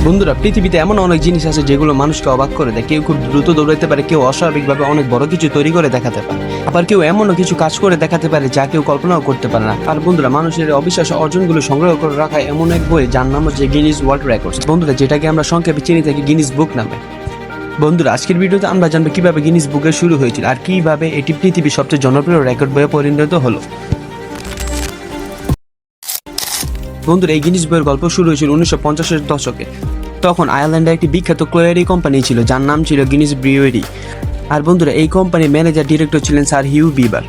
বন্ধুরা, পৃথিবীতে এমন অনেক জিনিস আছে যেগুলো মানুষকে অবাক করে দেয়। কেউ খুব দ্রুত দৌড়াতে পারে, কেউ অস্বাভাবিকভাবে অনেক বড় কিছু তৈরি করে দেখাতে পারে, আবার কেউ এমনও কিছু কাজ করে দেখাতে পারে যা কেউ কল্পনাও করতে পারে না। আর বন্ধুরা, মানুষের অবিশ্বাস্য অর্জনগুলো সংগ্রহ করে রাখা এমন এক বই যার নাম হচ্ছে গিনিস ওয়ার্ল্ড রেকর্ডস। বন্ধুরা, যেটাকে আমরা সংক্ষেপে চিনি থাকি গিনিস বুক নামে। বন্ধুরা, আজকের ভিডিওতে আমরা জানবো কিভাবে গিনিস বুকের শুরু হয়েছিল আর কিভাবে এটি পৃথিবীর সবচেয়ে জনপ্রিয় রেকর্ড বইয়ে পরিণত হলো। বন্ধুরা, এই গিনিস বইয়ের গল্প শুরু হয়েছিল 1950-এর দশকে। তখন আয়ারল্যান্ডে একটি বিখ্যাত ক্লোয়ারি কোম্পানি ছিল যার নাম ছিল গিনিস ব্রিউয়ারি। আর বন্ধুরা, এই কোম্পানির ম্যানেজার ডিরেক্টর ছিলেন স্যার হিউ বিবার।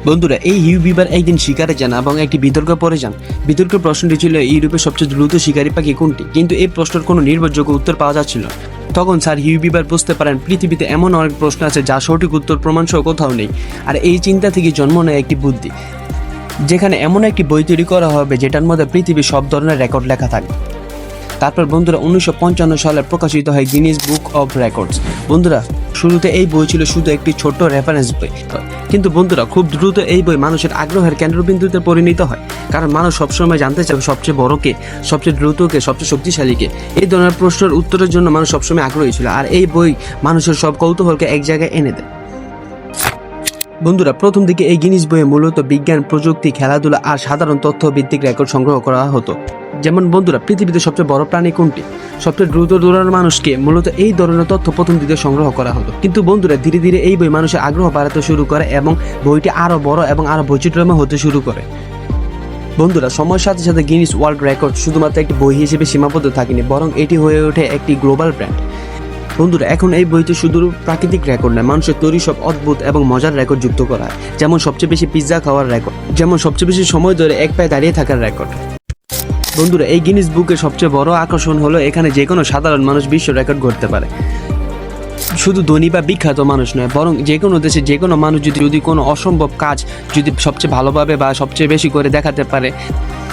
বন্ধুরা, এই হিউ বিবার একদিন শিকারে যান এবং একটি বিতর্কে পড়ে যান। বিতর্কের প্রশ্নটি ছিল ইউরোপের সবচেয়ে দ্রুত শিকারী পাখি কোনটি, কিন্তু এই প্রশ্নের কোনো নির্ভরযোগ্য উত্তর পাওয়া যাচ্ছিল না। তখন স্যার হিউ বিবার বুঝতে পারেন পৃথিবীতে এমন অনেক প্রশ্ন আছে যা সঠিক উত্তর প্রমাণসহ কোথাও নেই। আর এই চিন্তা থেকে জন্ম নেয় একটি বুদ্ধি, যেখানে এমন একটি বই তৈরি করা হবে যেটার মধ্যে পৃথিবীর সব ধরনের রেকর্ড লেখা থাকবে। তারপর বন্ধুরা 1955 সালে প্রকাশিত হয় গিনিস বুক অফ রেকর্ডস। বন্ধুরা, শুরুতে এই বই ছিল শুধু একটি ছোট্ট রেফারেন্স বই, কিন্তু বন্ধুরা খুব দ্রুত এই বই মানুষের আগ্রহের কেন্দ্রবিন্দুতে পরিণত হয়। কারণ মানুষ সবসময় জানতে চায় সবচেয়ে বড় কে, সবচেয়ে দ্রুত কে, সবচেয়ে শক্তিশালী কে। এই ধরনের প্রশ্নের উত্তরের জন্য মানুষ সবসময় আগ্রহী ছিল, আর এই বই মানুষের সব কৌতূহলকে এক জায়গায় এনে দেয়। বন্ধুরা, প্রথম দিকে এই গিনিস বইয়ে মূলত বিজ্ঞান, প্রযুক্তি, খেলাধুলা আর সাধারণ তথ্য ভিত্তিক রেকর্ড সংগ্রহ করা হতো। যেমন বন্ধুরা, পৃথিবীতে সবচেয়ে বড় প্রাণী কোনটি, সবচেয়ে দ্রুত দৌড়ানোর মানুষকে, মূলত এই ধরনের তথ্য প্রথম দিকে সংগ্রহ করা হতো। কিন্তু বন্ধুরা, ধীরে ধীরে এই বই মানুষের আগ্রহ বাড়াতে শুরু করে এবং বইটি আরও বড় এবং আরও বৈচিত্র্যময় হতে শুরু করে। বন্ধুরা, সময়ের সাথে সাথে গিনিস ওয়ার্ল্ড রেকর্ড শুধুমাত্র একটি বই হিসেবে সীমাবদ্ধ থাকেনি, বরং এটি হয়ে ওঠে একটি গ্লোবাল ব্র্যান্ড। বন্ধুরা, এখন এই বইতে শুধু প্রাকৃতিক রেকর্ড নয়, মানুষের তৈরি সব অদ্ভুত এবং মজার রেকর্ড যুক্ত করা হয়। যেমন সবচেয়ে বেশি পিৎজা খাওয়ার রেকর্ড, যেমন সবচেয়ে বেশি সময় ধরে এক পায়ে দাঁড়িয়ে থাকার রেকর্ড। বন্ধুরা, এই গিনিস বুকের সবচেয়ে বড় আকর্ষণ হলো এখানে যে কোনো সাধারণ মানুষ বিশ্ব রেকর্ড গড়তে পারে। শুধু ধনী বা বিখ্যাত মানুষ নয়, বরং যে কোনো দেশে যে কোনো মানুষ যদি কোনো অসম্ভব কাজ যদি সবচেয়ে ভালোভাবে বা সবচেয়ে বেশি করে দেখাতে পারে,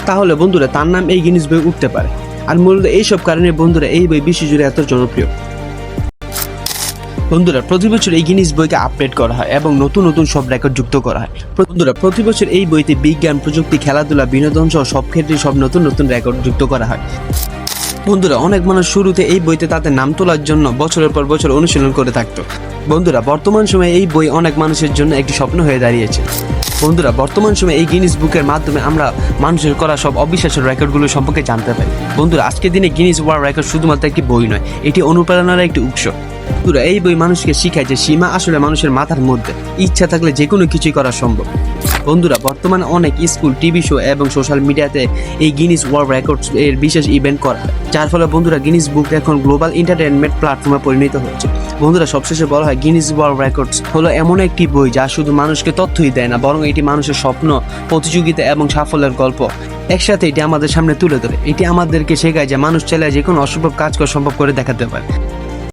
তাহলে বন্ধুরা তার নাম এই গিনিস বই উঠতে পারে। আর মূলত এইসব কারণে বন্ধুরা এই বই বিশ্বজুড়ে এত জনপ্রিয়। বন্ধুরা, প্রতি বছর এই গিনিস বইকে আপডেট করা হয় এবং নতুন নতুন সব রেকর্ড যুক্ত করা হয়। বন্ধুরা, প্রতি বছর এই বইতে বিজ্ঞান, প্রযুক্তি, খেলাধুলা, বিনোদন সহ সব ক্ষেত্রে সব নতুন নতুন রেকর্ড যুক্ত করা হয়। বন্ধুরা, অনেক মানুষ শুরুতে এই বইতে তাদের নাম তোলার জন্য বছরের পর বছর অনুশীলন করে থাকতো। বন্ধুরা, বর্তমান সময়ে এই বই অনেক মানুষের জন্য একটি স্বপ্ন হয়ে দাঁড়িয়েছে। বন্ধুরা, বর্তমান সময়ে এই গিনিস বুকের মাধ্যমে আমরা মানুষের করা সব অবিশ্বাস্য রেকর্ডগুলো সম্পর্কে জানতে পারি। বন্ধুরা, আজকের দিনে গিনিস ওয়ার্ল্ড রেকর্ড শুধুমাত্র একটি বই নয়, এটি অনুপ্রেরণার একটি উৎস। বন্ধুরা, এই বই মানুষকে শিখায় যে সীমা আসলে মানুষের মাথার মধ্যে, ইচ্ছা থাকলে যে কোনো কিছুই করা সম্ভব। বন্ধুরা, বর্তমানে অনেক স্কুল, টিভি শো এবং সোশ্যাল মিডিয়াতে এই গিনিস ওয়ার্ল্ড রেকর্ডস এর বিশেষ ইভেন্ট করা হয়, যার ফলে বন্ধুরা গিনিস বুক এখন গ্লোবাল এন্টারটেনমেন্ট প্ল্যাটফর্মে পরিণত হচ্ছে। বন্ধুরা, সবশেষে বলা হয় গিনিস ওয়ার্ল্ড রেকর্ডস হলো এমন একটি বই যা শুধু মানুষকে তথ্যই দেয় না, বরং এটি মানুষের স্বপ্ন, প্রতিযোগিতা এবং সাফল্যের গল্প একসাথে এটি আমাদের সামনে তুলে ধরে। এটি আমাদেরকে শেখায় যে মানুষ চাইলে যে কোনো অসম্ভব কাজকে সম্ভব করে দেখাতে পারে।